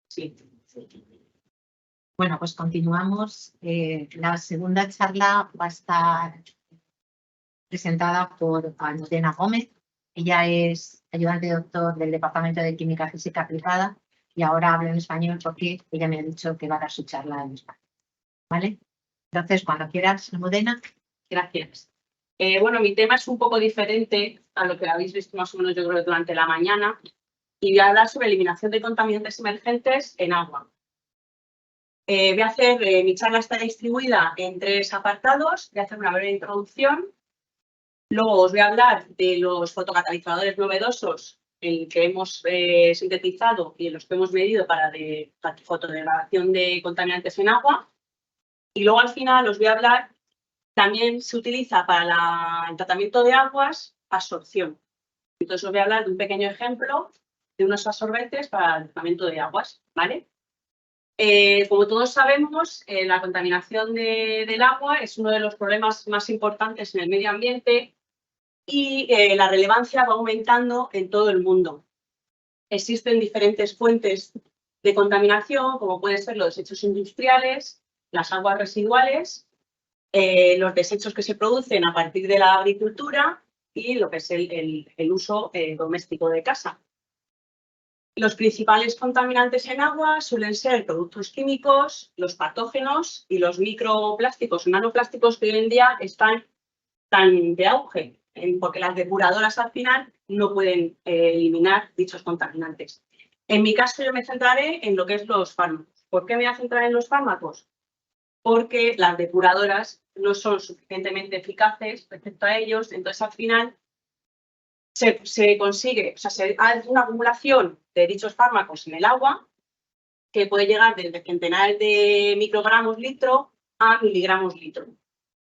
Sí. Bueno, pues continuamos. La segunda charla va a estar presentada por Almudena Gómez. Ella es ayudante doctor del Departamento de Química Física Aplicada y ahora hablo en español porque ella me ha dicho que va a dar su charla en español. ¿Vale? Entonces, cuando quieras, Almudena. Gracias. Bueno, mi tema es un poco diferente a lo que habéis visto más o menos yo creo durante la mañana y voy a hablar sobre eliminación de contaminantes emergentes en agua. Mi charla está distribuida en 3 apartados. Voy a hacer una breve introducción. Luego os voy a hablar de los fotocatalizadores novedosos en que hemos sintetizado y en los que hemos medido para fotodegradación de contaminantes en agua. Y luego al final os voy a hablar, también se utiliza para el tratamiento de aguas, absorción. Entonces os voy a hablar de un pequeño ejemplo de unos absorbentes para el tratamiento de aguas, ¿vale? Como todos sabemos, la contaminación del agua es uno de los problemas más importantes en el medio ambiente y la relevancia va aumentando en todo el mundo. Existen diferentes fuentes de contaminación, como pueden ser los desechos industriales, las aguas residuales, los desechos que se producen a partir de la agricultura y lo que es el uso doméstico de casa. Los principales contaminantes en agua suelen ser productos químicos, los patógenos y los microplásticos, nanoplásticos que hoy en día están tan de auge, porque las depuradoras al final no pueden eliminar dichos contaminantes. En mi caso yo me centraré en lo que es los fármacos. ¿Por qué me voy a centrar en los fármacos? Porque las depuradoras no son suficientemente eficaces respecto a ellos, entonces al final se consigue, o sea, se hace una acumulación de dichos fármacos en el agua que puede llegar desde centenares de microgramos litro a miligramos litro.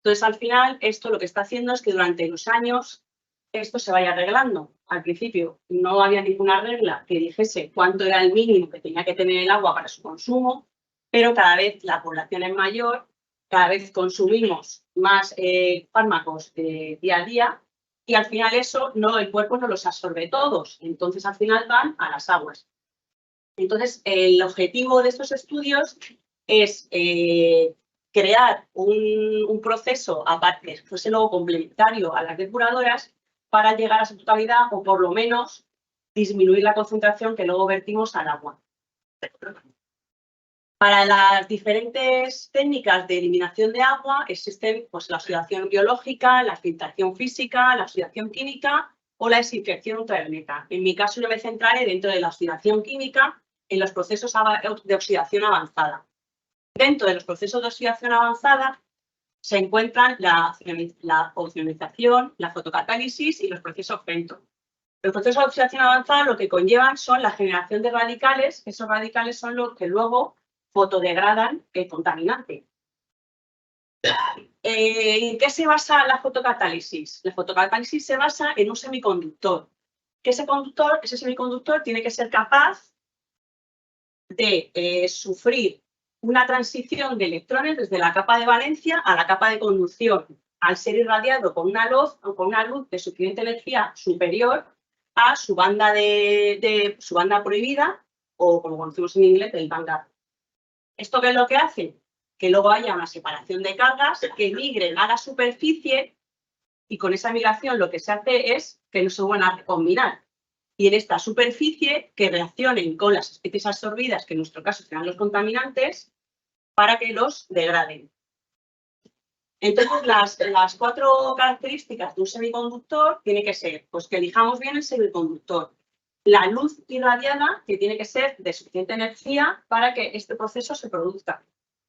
Entonces, al final, esto lo que está haciendo es que durante los años esto se vaya arreglando. Al principio no había ninguna regla que dijese cuánto era el mínimo que tenía que tener el agua para su consumo, pero cada vez la población es mayor, cada vez consumimos más fármacos día a día y al final eso el cuerpo no los absorbe todos, entonces al final van a las aguas. Entonces, el objetivo de estos estudios es crear un proceso aparte, que fuese luego complementario a las depuradoras para llegar a su totalidad o por lo menos disminuir la concentración que luego vertimos al agua. Para las diferentes técnicas de eliminación de agua existen pues, la oxidación biológica, la filtración física, la oxidación química o la desinfección ultravioleta. En mi caso yo me centraré dentro de la oxidación química en los procesos de oxidación avanzada. Dentro de los procesos de oxidación avanzada se encuentran la ozonización, la fotocatálisis y los procesos femto. Los procesos de oxidación avanzada lo que conllevan son la generación de radicales, esos radicales son los que luego fotodegradan el contaminante. ¿En qué se basa la fotocatálisis? La fotocatálisis se basa en un semiconductor. Ese semiconductor tiene que ser capaz de sufrir una transición de electrones desde la capa de valencia a la capa de conducción, al ser irradiado con una luz de suficiente energía superior a su banda su banda prohibida, o como conocemos en inglés, el bandgap. ¿Esto qué es lo que hace? Que luego haya una separación de cargas que migren a la superficie y con esa migración lo que se hace es que no se vuelvan a recombinar. Y en esta superficie que reaccionen con las especies absorbidas, que en nuestro caso serán los contaminantes, para que los degraden. Entonces, las 4 características de un semiconductor tiene que ser pues, que elijamos bien el semiconductor. La luz irradiada, que tiene que ser de suficiente energía para que este proceso se produzca.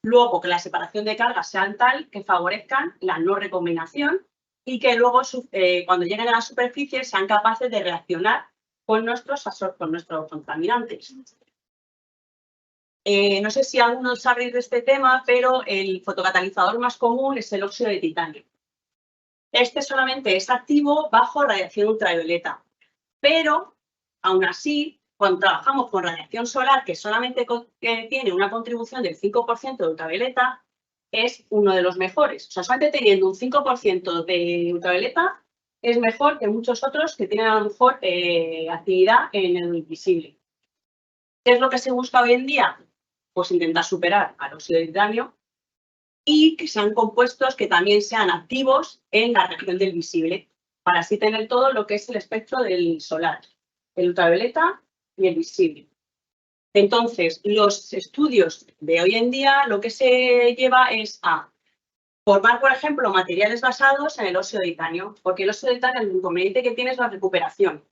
Luego, que la separación de cargas sean tal que favorezcan la no recombinación y que luego, cuando lleguen a la superficie, sean capaces de reaccionar con nuestros contaminantes. No sé si algunos sabéis de este tema, pero el fotocatalizador más común es el óxido de titanio. Este solamente es activo bajo radiación ultravioleta, pero aún así, cuando trabajamos con radiación solar, que solamente tiene una contribución del 5% de ultravioleta, es uno de los mejores. O sea, solamente teniendo un 5% de ultravioleta es mejor que muchos otros que tienen a lo mejor actividad en el invisible. ¿Qué es lo que se busca hoy en día? Pues intentar superar al óxido de titanio y que sean compuestos que también sean activos en la región del visible, para así tener todo lo que es el espectro del solar, el ultravioleta y el visible. Entonces, los estudios de hoy en día lo que se lleva es a formar, por ejemplo, materiales basados en el óxido de titanio, porque el óxido de titanio, el inconveniente que tiene es la recuperación.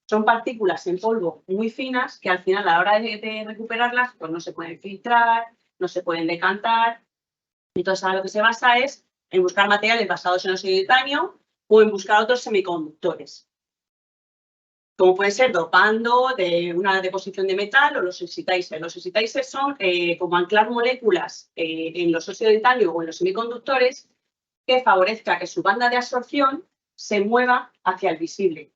Son partículas en polvo muy finas que al final, a la hora de recuperarlas, pues no se pueden filtrar, no se pueden decantar. Entonces, ahora lo que se basa es en buscar materiales basados en óxido de titanio o en buscar otros semiconductores, como puede ser dopando de una deposición de metal o los sensitizers. Los sensitizers son como anclar moléculas en los óxidos de titanio o en los semiconductores que favorezca que su banda de absorción se mueva hacia el visible.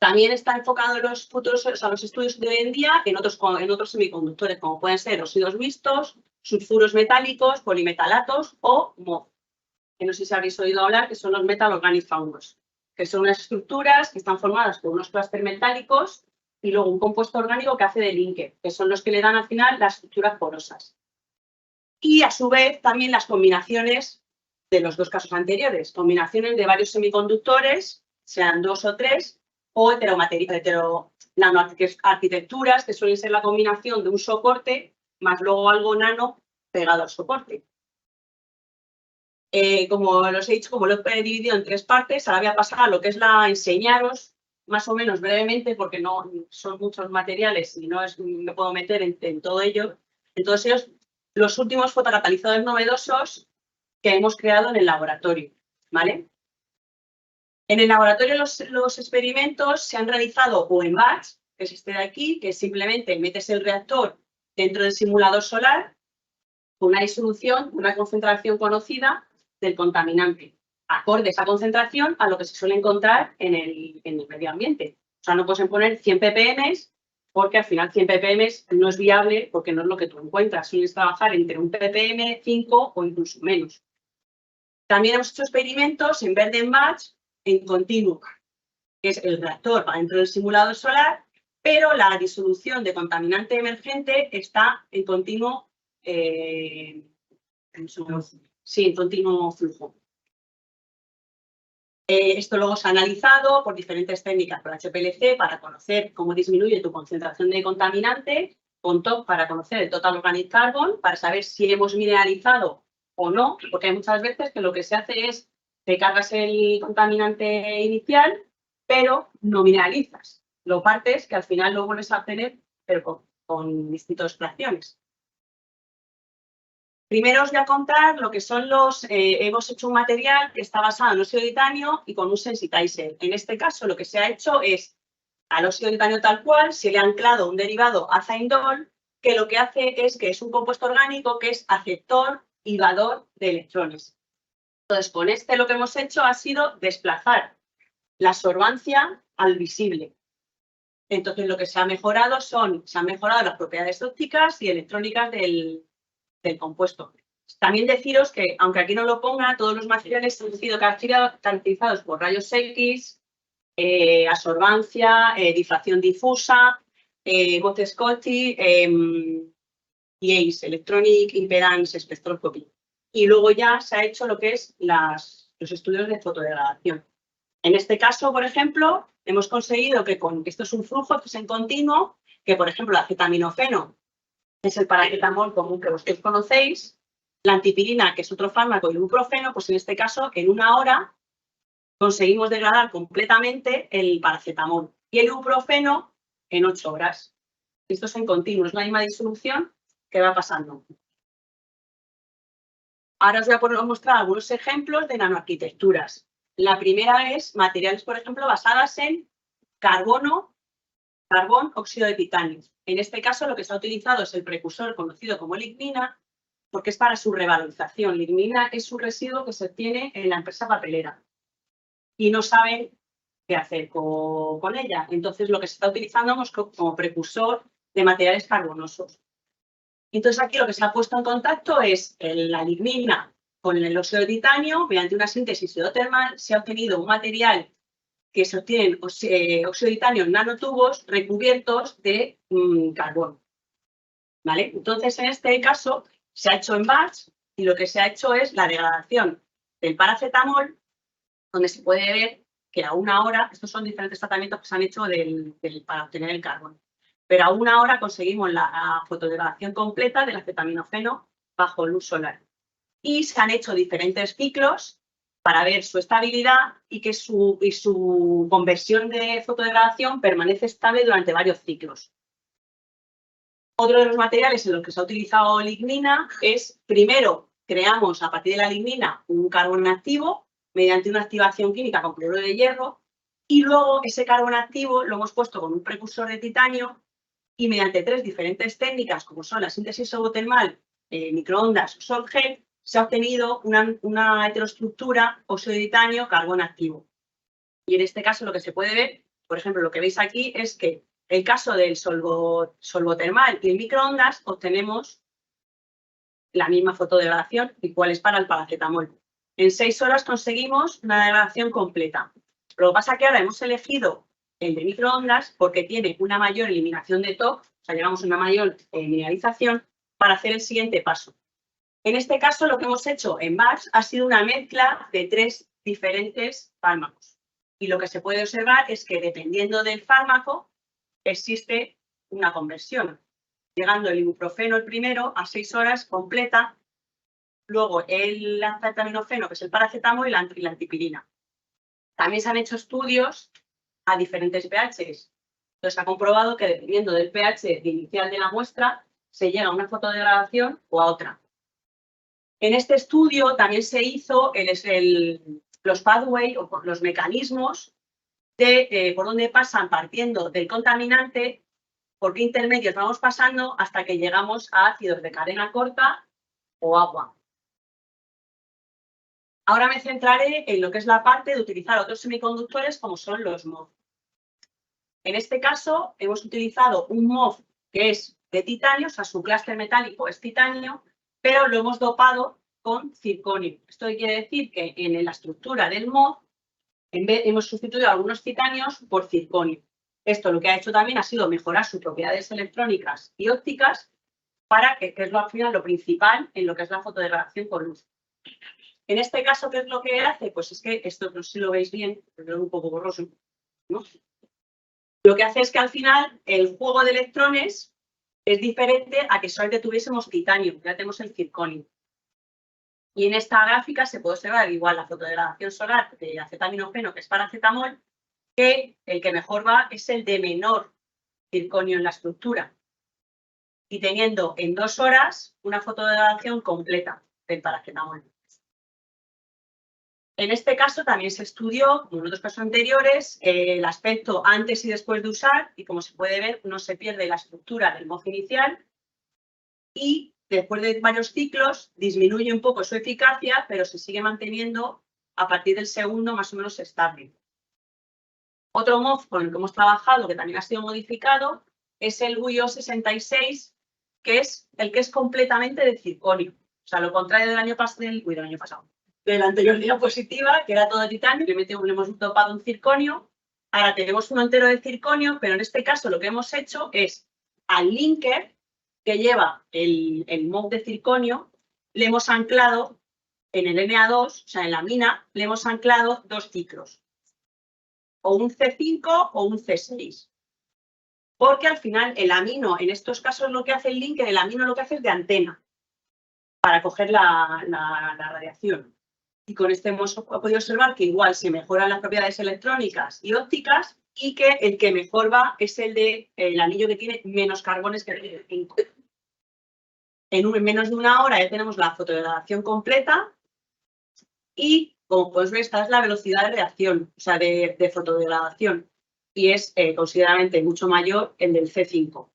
También está enfocado en los futuros, o sea, los estudios de hoy en día en otros semiconductores, como pueden ser óxidos mixtos, sulfuros metálicos, polimetalatos o MOF, que no sé si habréis oído hablar, que son los metal organic founders, que son unas estructuras que están formadas por unos clústeres metálicos y luego un compuesto orgánico que hace de linker, que son los que le dan al final las estructuras porosas. Y a su vez también las combinaciones de los dos casos anteriores, combinaciones de varios semiconductores, sean 2 o 3, o nanoarquitecturas, que suelen ser la combinación de un soporte más luego algo nano pegado al soporte. Como os he dicho, como lo he dividido en 3 partes, ahora voy a pasar a lo que es enseñaros más o menos brevemente, porque no son muchos materiales y no me puedo meter en todo ello. Entonces, los últimos fotocatalizadores novedosos que hemos creado en el laboratorio, ¿vale? En el laboratorio los experimentos se han realizado o en batch, que es este de aquí, que simplemente metes el reactor dentro del simulador solar con una disolución, una concentración conocida del contaminante, acorde esa concentración a lo que se suele encontrar en el medio ambiente. O sea, no puedes poner 100 ppm porque al final 100 ppm no es viable porque no es lo que tú encuentras. Sueles trabajar entre un ppm, 5 o incluso menos. También hemos hecho experimentos en verde en batch, en continuo, que es el reactor para dentro del simulador solar, pero la disolución de contaminante emergente está en continuo, en continuo flujo. Esto luego se ha analizado por diferentes técnicas por HPLC para conocer cómo disminuye tu concentración de contaminante, con TOC para conocer el Total Organic Carbon, para saber si hemos mineralizado o no, porque hay muchas veces que lo que se hace es te cargas el contaminante inicial, pero no mineralizas. Lo partes que al final lo vuelves a obtener, pero con distintas fracciones. Primero os voy a contar lo que son hemos hecho un material que está basado en óxido de titanio y con un sensitizer. En este caso lo que se ha hecho es al óxido de titanio tal cual se le ha anclado un derivado azaindol que lo que hace es que es un compuesto orgánico que es aceptor y dador de electrones. Entonces con lo que hemos hecho ha sido desplazar la absorbancia al visible. Entonces lo que se ha mejorado se han mejorado las propiedades ópticas y electrónicas del compuesto. También deciros que, aunque aquí no lo ponga, todos los materiales han sido caracterizados por rayos X, absorbancia, difracción difusa, Bode-Scotti y ACE, Electronic Impedance Spectroscopy. Y luego ya se ha hecho lo que es los estudios de fotodegradación. En este caso, por ejemplo, hemos conseguido que esto es un flujo que es en continuo, que por ejemplo el acetaminofeno es el paracetamol común que vosotros conocéis, la antipirina, que es otro fármaco, y el ibuprofeno, pues en este caso, en 1 hora conseguimos degradar completamente el paracetamol y el ibuprofeno en 8 horas. Esto es en continuo, es la misma disolución que va pasando. Ahora os voy a mostrar algunos ejemplos de nanoarquitecturas. La primera es materiales, por ejemplo, basadas en carbón, óxido de titanio. En este caso, lo que se ha utilizado es el precursor conocido como lignina, porque es para su revalorización. Lignina es un residuo que se obtiene en la empresa papelera y no saben qué hacer con ella. Entonces, lo que se está utilizando es como precursor de materiales carbonosos. Entonces, aquí lo que se ha puesto en contacto es la lignina con el óxido de titanio. Mediante una síntesis hidrotermal se ha obtenido un material que se obtienen óxido de titanio en nanotubos recubiertos de carbón. ¿Vale? Entonces, en este caso, se ha hecho en batch y lo que se ha hecho es la degradación del paracetamol, donde se puede ver que a 1 hora, estos son diferentes tratamientos que se han hecho para obtener el carbón, pero a 1 hora conseguimos la fotodegradación completa del acetaminofeno bajo luz solar. Y se han hecho diferentes ciclos para ver su estabilidad y que su conversión de fotodegradación permanece estable durante varios ciclos. Otro de los materiales en los que se ha utilizado lignina es, primero, creamos a partir de la lignina un carbón activo mediante una activación química con cloruro de hierro y luego ese carbón activo lo hemos puesto con un precursor de titanio y mediante 3 diferentes técnicas como son la síntesis exotermal, microondas o sol gel, se ha obtenido una heteroestructura óxido de titanio carbón activo. Y en este caso lo que se puede ver, por ejemplo, lo que veis aquí es que en el caso del solvotermal y el microondas obtenemos la misma fotodegradación, igual es para el paracetamol. En 6 horas conseguimos una degradación completa. Lo que pasa es que ahora hemos elegido el de microondas porque tiene una mayor eliminación de TOC, o sea, llegamos a una mayor mineralización para hacer el siguiente paso. En este caso, lo que hemos hecho en batch ha sido una mezcla de 3 diferentes fármacos. Y lo que se puede observar es que dependiendo del fármaco, existe una conversión, llegando el ibuprofeno el primero a 6 horas completa, luego el acetaminofeno, que es el paracetamol, y la antipirina. También se han hecho estudios a diferentes pHs. Entonces, se ha comprobado que dependiendo del pH inicial de la muestra, se llega a una fotodegradación o a otra. En este estudio también se hizo los pathways o los mecanismos de por dónde pasan partiendo del contaminante, por qué intermedios vamos pasando hasta que llegamos a ácidos de cadena corta o agua. Ahora me centraré en lo que es la parte de utilizar otros semiconductores como son los MOF. En este caso hemos utilizado un MOF que es de titanio, o sea, su clúster metálico es titanio, pero lo hemos dopado con circonio. Esto quiere decir que en la estructura del MOF hemos sustituido algunos titanios por circonio. Esto lo que ha hecho también ha sido mejorar sus propiedades electrónicas y ópticas para que es al final lo principal en lo que es la fotodegradación con luz. En este caso, ¿qué es lo que hace? Pues es que esto, no sé si lo veis bien, pero es un poco borroso, ¿no? Lo que hace es que al final el juego de electrones es diferente a que solamente tuviésemos titanio, ya tenemos el circonio. Y en esta gráfica se puede observar igual la fotodegradación solar de acetaminofeno, que es paracetamol, que el que mejor va es el de menor circonio en la estructura. Y teniendo en 2 horas una fotodegradación completa del paracetamol. En este caso también se estudió, como en otros casos anteriores, el aspecto antes y después de usar y como se puede ver no se pierde la estructura del MOF inicial y después de varios ciclos disminuye un poco su eficacia, pero se sigue manteniendo a partir del segundo más o menos estable. Otro MOF con el que hemos trabajado, que también ha sido modificado, es el GUIO 66, que es el que es completamente de circonio. O sea, lo contrario del año pasado. De la anterior diapositiva, que era todo de titanio, le hemos topado un circonio. Ahora tenemos uno entero de circonio, pero en este caso lo que hemos hecho es al linker que lleva el MOF de circonio, le hemos anclado en el Na2, o sea, en la mina, le hemos anclado 2 ciclos. O un C5 o un C6. Porque al final el amino, en estos casos lo que hace el linker, el amino lo que hace es de antena para coger la radiación. Y con este hemos podido observar que igual se mejoran las propiedades electrónicas y ópticas y que el que mejor va es el anillo que tiene menos carbones que el 5. En menos de 1 hora ya tenemos la fotodegradación completa y, como puedes ver, esta es la velocidad de reacción, o sea, de fotodegradación. Y es considerablemente mucho mayor el del C5.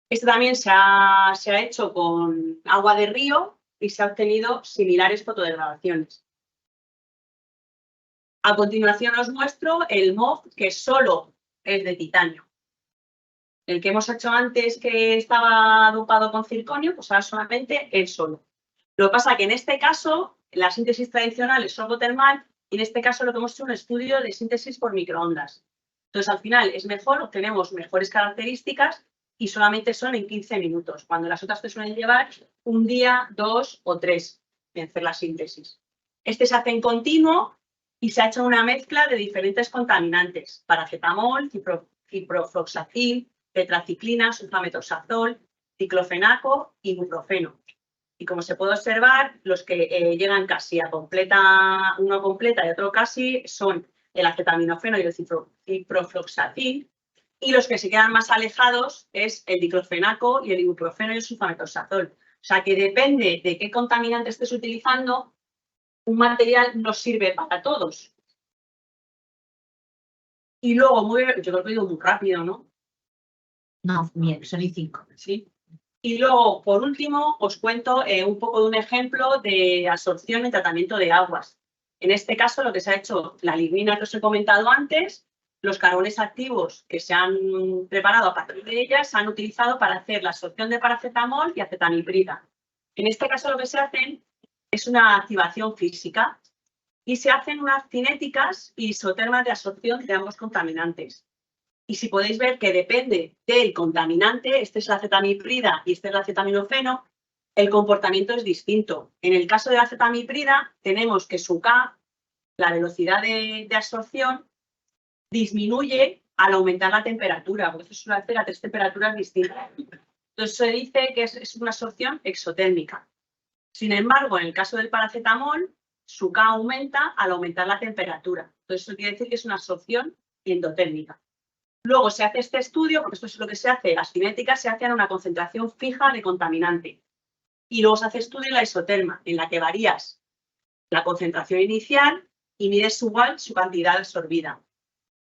Este también se ha hecho con agua de río y se ha obtenido similares fotodegradaciones. A continuación os muestro el MOF que solo es de titanio. El que hemos hecho antes que estaba dopado con circonio, pues ahora solamente él solo. Lo que pasa es que en este caso, la síntesis tradicional es sorbotermal Y en este caso lo que hemos hecho es un estudio de síntesis por microondas. Entonces, al final es mejor, obtenemos mejores características y solamente son en 15 minutos, cuando las otras te suelen llevar un día, 2 o 3 en hacer la síntesis. Este se hace en continuo y se ha hecho una mezcla de diferentes contaminantes: paracetamol, ciprofloxacin, tetraciclina, sulfametosazol, diclofenaco y ibuprofeno. Y como se puede observar, los que llegan casi a completa, uno completa y otro casi, son el acetaminofeno y el ciprofloxacin, y los que se quedan más alejados es el diclofenaco y el ibuprofeno y el sulfametosazol. O sea que depende de qué contaminante estés utilizando, un material no sirve para todos. Y luego, yo creo que he ido muy rápido, ¿no? No, bien, son 5. Sí. Y luego, por último, os cuento un poco de un ejemplo de absorción y tratamiento de aguas. En este caso, lo que se ha hecho, la lignina que os he comentado antes, los carbones activos que se han preparado a partir de ellas se han utilizado para hacer la absorción de paracetamol y acetamiprida. En este caso, lo que se hacen es una activación física y se hacen unas cinéticas y isotermas de absorción de ambos contaminantes. Y si podéis ver que depende del contaminante, este es la acetamiprida y este es el acetaminofeno, el comportamiento es distinto. En el caso de la acetamiprida, tenemos que su K, la velocidad de absorción, disminuye al aumentar la temperatura, porque esto se suele hacer a 3 temperaturas distintas. Entonces se dice que es una absorción exotérmica. Sin embargo, en el caso del paracetamol, su K aumenta al aumentar la temperatura. Entonces eso quiere decir que es una absorción endotérmica. Luego se hace este estudio, porque esto es lo que se hace, las cinéticas se hacen a una concentración fija de contaminante. Y luego se hace estudio en la isoterma, en la que varías la concentración inicial y mides igual su cantidad absorbida.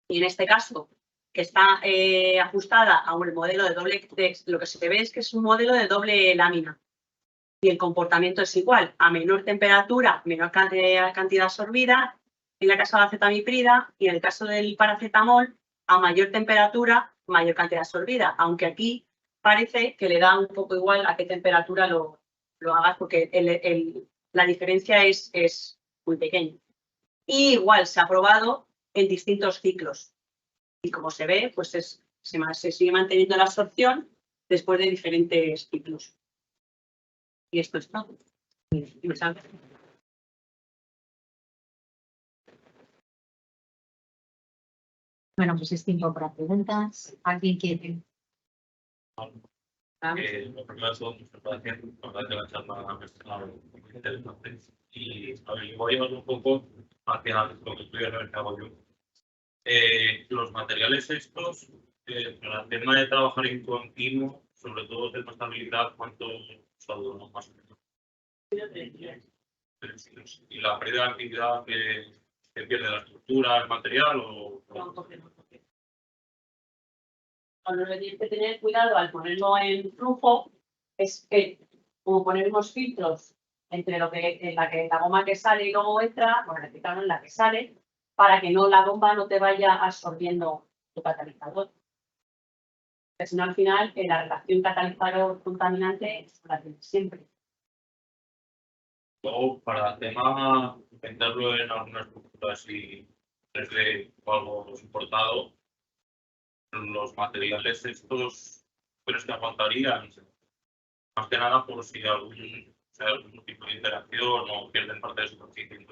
Y en este caso, que está ajustada a un modelo de doble, lo que se ve es que es un modelo de doble lámina. Y el comportamiento es igual: a menor temperatura, menor cantidad absorbida, en el caso de la acetamiprida, y en el caso del paracetamol, a mayor temperatura, mayor cantidad absorbida, aunque aquí parece que le da un poco igual a qué temperatura lo hagas, porque la diferencia es muy pequeña. Y igual se ha probado en distintos ciclos. Y como se ve, pues se sigue manteniendo la absorción después de diferentes ciclos. Y esto es todo. Bueno, pues es tiempo para preguntas. ¿Alguien quiere? Lo primero de todo, muchas gracias. La verdad que la charla me está muy interesante. Y a ver, yo voy a llevar un poco hacia lo que estoy a ver qué hago yo. Los materiales estos, para el tema de trabajar en continuo, sobre todo de estabilidad, ¿cuánto duran más o menos? 3 kilos. ¿Y la pérdida de actividad que pierde la estructura, el material o...? Cuando lo que tienes que tener cuidado al ponerlo en flujo es que, como poner unos filtros entre la goma que sale y luego entra, bueno, en este caso en la que sale, para que no la bomba no te vaya absorbiendo tu catalizador. Porque si no, al final, la relación catalizador-contaminante la tienes siempre. Luego, para el tema, intentarlo en algunas estructuras y 3D o algo importado, los materiales estos, ¿crees que aguantarían? Más que nada por si algún tipo de interacción o pierden parte de superficie.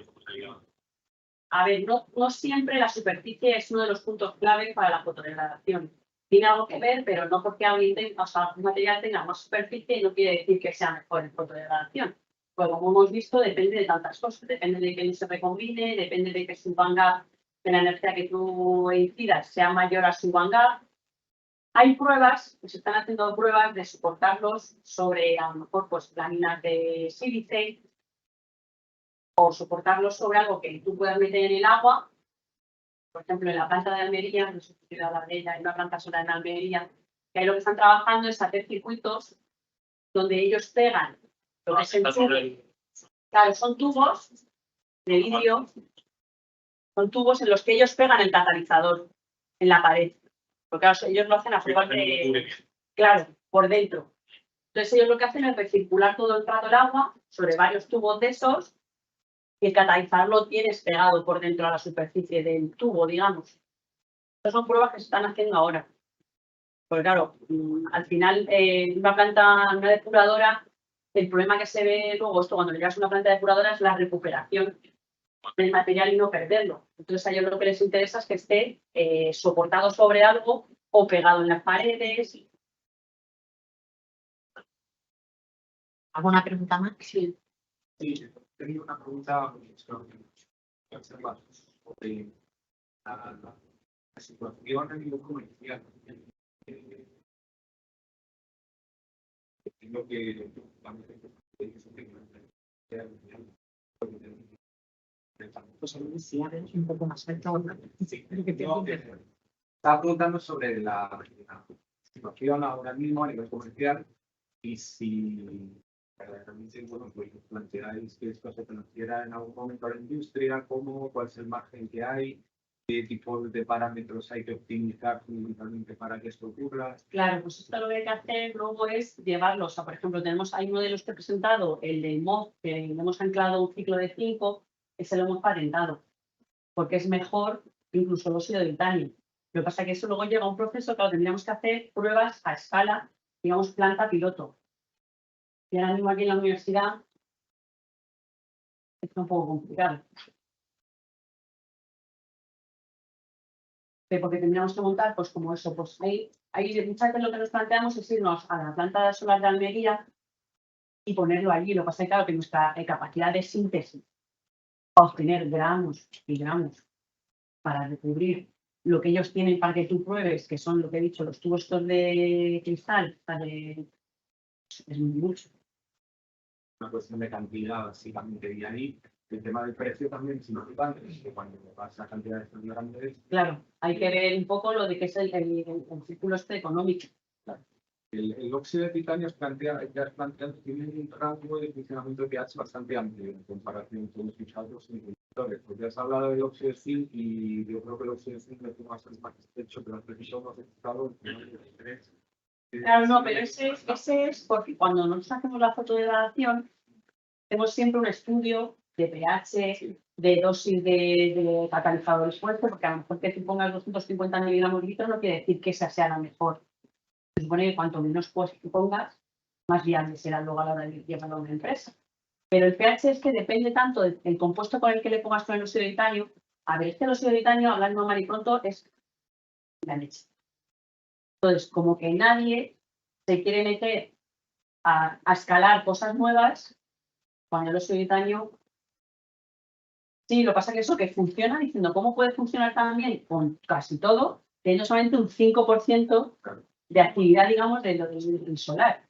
A ver, no siempre la superficie es uno de los puntos clave para la fotodegradación. Tiene algo que ver, pero no porque un material tenga más superficie no quiere decir que sea mejor en fotodegradación. Pues como hemos visto, depende de tantas cosas. Depende de que no se recombine, depende de que su band gap, de la energía que tú incidas, sea mayor a su band gap. Hay pruebas, se están haciendo pruebas de soportarlos sobre, a lo mejor, pues láminas de sílice, o soportarlos sobre algo que tú puedas meter en el agua. Por ejemplo, en la planta de Almería, no sé si hablar de ella, hay una planta solar en Almería, que ahí lo que están trabajando es hacer circuitos donde ellos pegan lo que es el tubo. Claro, son tubos de vidrio, son tubos en los que ellos pegan el catalizador en la pared. Porque claro, ellos lo hacen a prueba de... Claro, por dentro. Entonces ellos lo que hacen es recircular todo el rato el agua sobre varios tubos de esos y el catalizador lo tienes pegado por dentro a la superficie del tubo, digamos. Estas son pruebas que se están haciendo ahora. Porque claro, al final, una depuradora, el problema que se ve luego, esto cuando le llevas una planta depuradora, es la recuperación del material y no perderlo. Entonces a ellos lo que les interesa es que esté soportado sobre algo o pegado en las paredes. ¿Alguna pregunta más? Sí. Sí, tengo una pregunta sobre la situación a nivel comercial. Entiendo que Sí, a ver, un poco más alto. estaba preguntando sobre la situación ahora mismo a nivel comercial y si realmente, bueno, pues planteáis que esto se transfiera en algún momento a la industria, cuál es el margen que hay, qué tipo de parámetros hay que optimizar fundamentalmente para que esto ocurra. Claro, pues esto lo que hay que hacer luego es llevarlos a, por ejemplo, hay uno de los que he presentado, el del MOF, que le hemos anclado un ciclo de 5, ese lo hemos patentado, porque es mejor incluso el óxido de titanio. Lo que pasa es que eso luego llega a un proceso que tendríamos que hacer pruebas a escala, digamos, planta piloto. Y ahora mismo aquí en la universidad es un poco complicado. Porque tendríamos que montar, pues como eso, pues ahí muchas veces lo que nos planteamos es irnos a la planta solar de Almería y ponerlo allí. Lo que pasa es claro, que nuestra capacidad de síntesis para obtener gramos y gramos para recubrir lo que ellos tienen para que tú pruebes, que son lo que he dicho, los tubos estos de cristal, es mucho. Una cuestión de cantidad, básicamente, y ahí el tema del precio también es importante, que cuando vas a cantidades tan grandes. Claro, hay que ver un poco lo de que es el círculo este económico. El óxido de titanio tiene un rango de funcionamiento de pH bastante amplio en comparación con los otros inhibidores. Porque has hablado del óxido de zinc y yo creo que el óxido de zinc es más estrecho, pero has necesitado Claro, no, pero ese es porque cuando nosotros hacemos la fotodegradación, tenemos siempre un estudio de pH, de dosis de catalizadores fuertes, porque a lo mejor que tú pongas 250 miligramos litro no quiere decir que esa sea la mejor. Se supone que cuanto menos pongas, más viable será luego a la hora de llevarlo a una empresa. Pero el pH es que depende tanto del compuesto con el que le pongas con el óxido de titanio. A ver, el óxido de titanio, hablando mal y pronto, es la leche. Entonces, como que nadie se quiere meter a escalar cosas nuevas, cuando el óxido de titanio, sí, lo que pasa es que eso que funciona, diciendo cómo puede funcionar también con casi todo, teniendo solamente un 5% de actividad, digamos, del solar.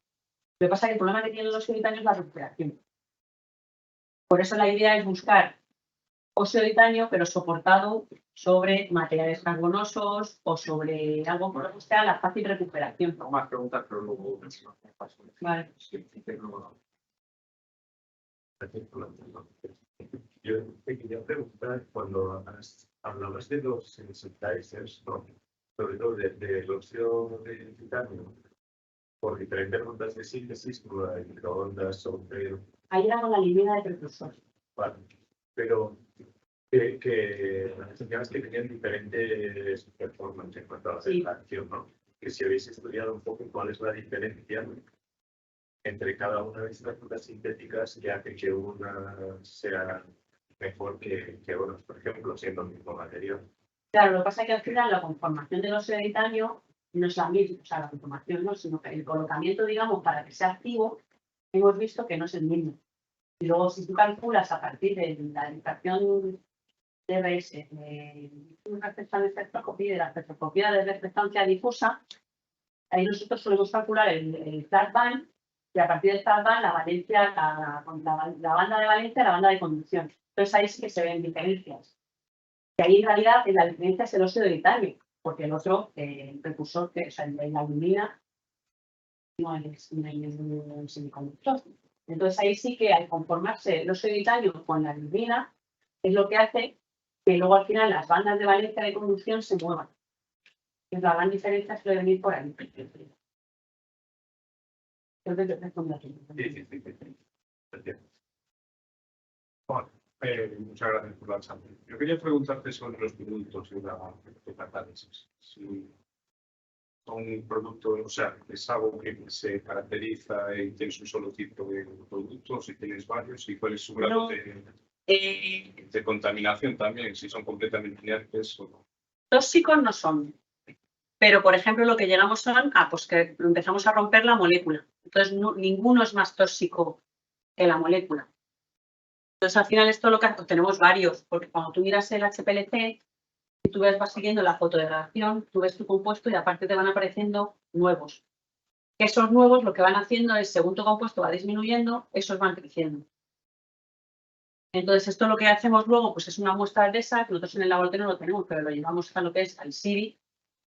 Lo que pasa es que el problema que tienen los óxido de titanio es la recuperación. Por eso la idea es buscar óxido de titanio, pero soportado sobre materiales carbonosos o sobre algo que sea la fácil recuperación. No más preguntas, pero luego Vale. Yo te quería preguntar, cuando hablabas de los sensitizers, ¿no? Sobre todo del óxido de titanio, por diferentes rondas de síntesis, como la de microondas, solfeo. Ahí era con la línea de precursor. Vale, pero que mencionabas que tenían diferentes performances en cuanto a la extracción, ¿no? Que si habéis estudiado un poco cuál es la diferencia entre cada una de estas rutas sintéticas que hace que una sea mejor que otras, por ejemplo, siendo el mismo material. Claro, lo que pasa es que al final la conformación del óxido de titanio no es la misma, o sea, la conformación no, sino que el colocamiento, digamos, para que sea activo, hemos visto que no es el mismo. Y luego, si tú calculas a partir de la difracción de RS, de la espectroscopía de reflectancia difusa, ahí nosotros solemos calcular el flat band, y a partir del flat band la banda de valencia y la banda de conducción. Entonces ahí sí que se ven diferencias. Y ahí en realidad la diferencia es el óxido de titanio, porque el otro, el precursor, o sea, la alumina, no es un semiconductor. Entonces ahí sí que al conformarse el óxido de titanio con la alumina, es lo que hace que luego al final las bandas de valencia de conducción se muevan. Y la gran diferencia suele venir por ahí. Sí. Bueno, Muchas gracias por la charla. Yo quería preguntarte sobre los productos de la fotocatálisis. Si son productos, o sea, es algo que se caracteriza y tienes un solo tipo de producto, si tienes varios, y cuál es su grado de contaminación también, si son completamente inertes o no. Tóxicos no son. Pero, por ejemplo, lo que llegamos son pues que empezamos a romper la molécula. Entonces, ninguno es más tóxico que la molécula. Entonces, al final, esto lo que tenemos varios, porque cuando tú miras el HPLC, y tú vas siguiendo la fotodegradación, tú ves tu compuesto y aparte te van apareciendo nuevos. Esos nuevos lo que van haciendo es, según tu compuesto va disminuyendo, esos van creciendo. Entonces, esto lo que hacemos luego, pues es una muestra de esa, que nosotros en el laboratorio no lo tenemos, pero lo llevamos a lo que es al CIRI,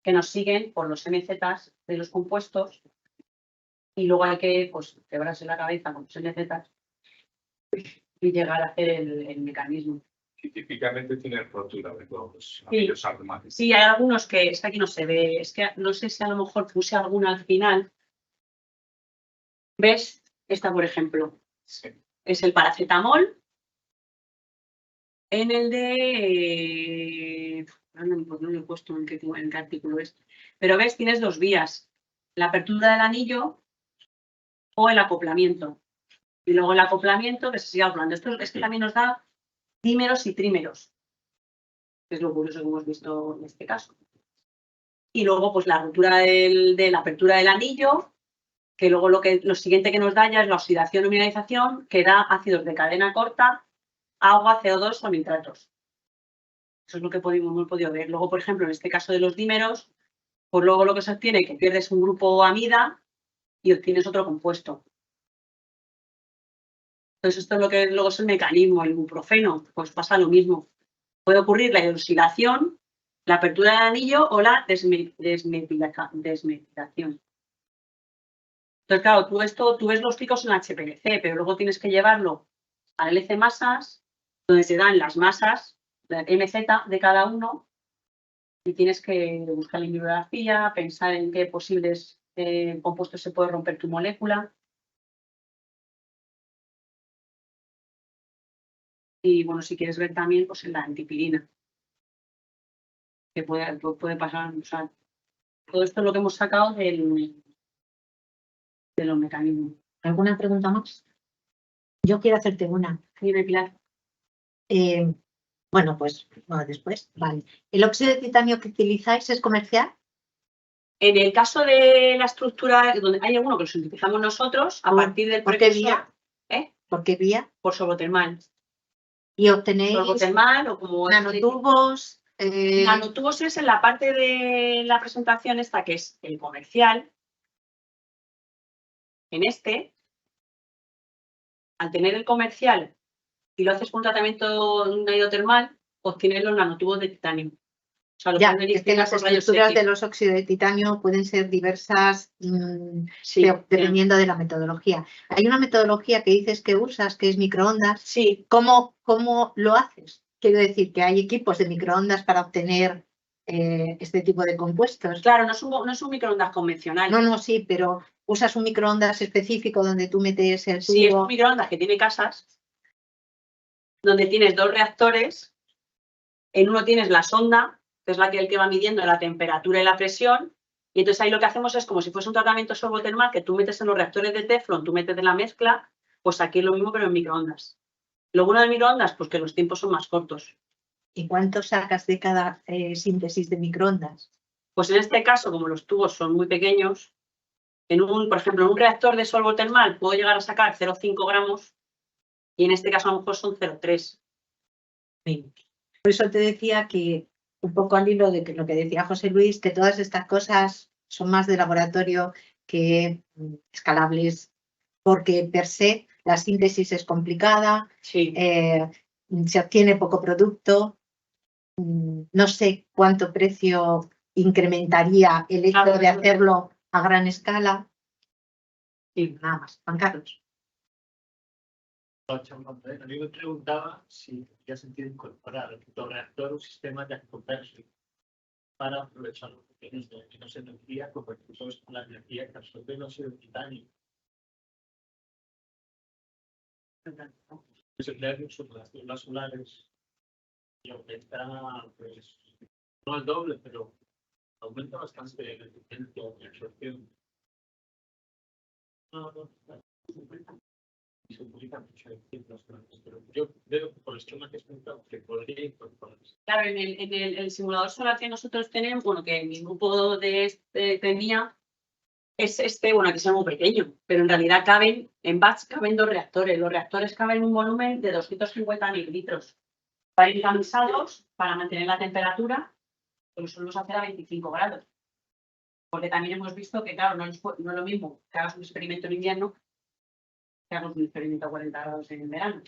que nos siguen por los MZs de los compuestos y luego hay que, pues, quebrarse la cabeza con los MZs y llegar a hacer el mecanismo. Y típicamente tienen rotura de todos aquellos aromáticos. Sí, hay algunos que, es que aquí no se ve, es que no sé si a lo mejor puse alguna al final. ¿Ves? Esta, por ejemplo, Sí. es el paracetamol. En el de... no lo he puesto en qué artículo es. Pero ves, tienes dos vías. La apertura del anillo o el acoplamiento. Y luego el acoplamiento, que se sigue hablando. Esto es que también nos da dímeros y trímeros. Que es lo curioso que hemos visto en este caso. Y luego, pues la ruptura de la apertura del anillo, que luego lo siguiente que nos da ya es la oxidación o mineralización, que da ácidos de cadena corta, agua, CO2 o nitratos. Eso es lo que hemos podido ver. Luego, por ejemplo, en este caso de los dímeros, pues luego lo que se obtiene es que pierdes un grupo amida y obtienes otro compuesto. Entonces, esto es lo que luego es el mecanismo, el ibuprofeno, pues pasa lo mismo. Puede ocurrir la hidroxilación, la apertura del anillo o la desmetilación. Entonces, claro, tú ves los picos en HPLC, pero luego tienes que llevarlo al LC masas, donde se dan las masas, la MZ de cada uno, y tienes que buscar la bibliografía, pensar en qué posibles compuestos se puede romper tu molécula. Y bueno, si quieres ver también, pues en la antipirina, que puede pasar, o sea, todo esto es lo que hemos sacado de los mecanismos. ¿Alguna pregunta más? Yo quiero hacerte una. Dime, Pilar. Bueno, pues después. Vale. ¿El óxido de titanio que utilizáis es comercial? En el caso de la estructura, donde hay alguno que lo sintetizamos nosotros, a partir del ¿Por qué precursor, vía? ¿Por qué vía? por sorbotermal. ¿Y obtenéis Sorbotermal o como... nanotubos? Nanotubos es en la parte de la presentación esta que es el comercial. En este, al tener el comercial y lo haces con un tratamiento hidrotermal, obtienes los nanotubos de titanio. O sea, Ya, es que las estructuras de los óxidos de titanio pueden ser diversas dependiendo de la metodología. Hay una metodología que dices que usas, que es microondas. Sí. ¿Cómo lo haces? Quiero decir que hay equipos de microondas para obtener este tipo de compuestos. Claro, no es un microondas convencional. No, sí, pero usas un microondas específico donde tú metes el tubo. Sí, es un microondas que tiene casas, donde tienes dos reactores. En uno tienes la sonda, que es el que va midiendo la temperatura y la presión, y entonces ahí lo que hacemos es como si fuese un tratamiento sorbotermal que tú metes en los reactores de Teflon, tú metes en la mezcla, pues aquí es lo mismo pero en microondas. Lo bueno del microondas, pues que los tiempos son más cortos. ¿Y cuánto sacas de cada síntesis de microondas? Pues en este caso, como los tubos son muy pequeños, por ejemplo, en un reactor de sorbotermal puedo llegar a sacar 0,5 gramos y en este caso a lo mejor son 0,3. Por eso te decía que, un poco al hilo de lo que decía José Luis, que todas estas cosas son más de laboratorio que escalables, porque per se la síntesis es complicada, sí. Se obtiene poco producto, no sé cuánto precio incrementaría el hecho de hacerlo a gran escala. Y nada más. Juan Carlos. A mí me preguntaba si tenía sentido incorporar al fotorreactor un sistema de conversión para aprovechar los pequeños de menos energía, convertirlos en la energía que absorbe el óxido de titanio. Es emplear mucho las células solares y aumenta, pues, no el doble, pero aumenta bastante la eficiencia de absorción. Y se utiliza mucho en las plantas, pero yo veo que por el esquema que has contado que podría incorporarse. Claro, en el simulador solar que nosotros tenemos, bueno, que mi grupo tenía, es bueno, que es muy pequeño, pero en realidad en batch caben 2 reactores. Los reactores caben en un volumen de 250.000 litros. Van tamizados para mantener la temperatura, pero solemos hacer a 25 grados. Porque también hemos visto que, claro, no es lo mismo que hagas un experimento en invierno que hagas un experimento a 40 grados en verano.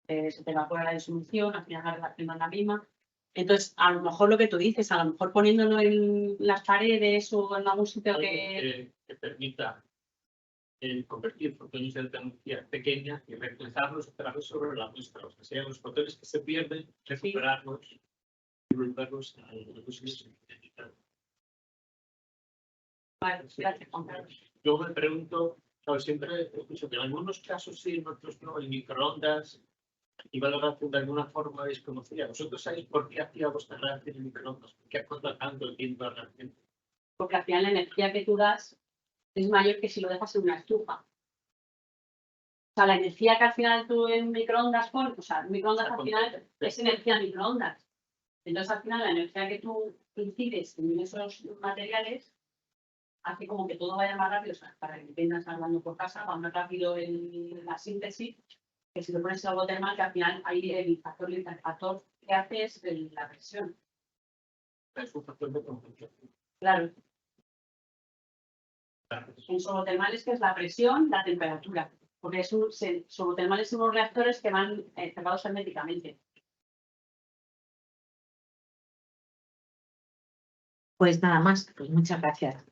Se te evapora la disolución, al final la relación no es la misma. Entonces, a lo mejor lo que tú dices, a lo mejor poniéndolo en las paredes o en algún sitio Algo que permita convertir fotones de alta energía pequeña y reemplazarlos otra vez sobre la muestra. O sea, sean los fotones que se pierden, recuperarlos y volverlos a los mismos. Vale, gracias, Juan Carlos. Yo me pregunto, claro, siempre escucho que en algunos casos sí, en otros no, en microondas y valoración de alguna forma desconocida. ¿Vosotros sabéis por qué hacía vuestra reacción en microondas? ¿Por qué acorta tanto el tiempo de reacción? Porque al final la energía que tú das es mayor que si lo dejas en una estufa. O sea, la energía que al final tú en microondas pones, o sea, en microondas al final es energía microondas. Entonces, al final, la energía que tú incides en esos materiales hace como que todo vaya más rápido, o sea, para que vendas al baño por casa, va más rápido la síntesis, que si lo pones en algo termal, que al final ahí el factor que hace es la presión. Es un factor de concentración. Claro. En solotermales, que es la presión, la temperatura, porque solotermales son unos reactores que van cerrados herméticamente. Pues nada más, pues muchas gracias.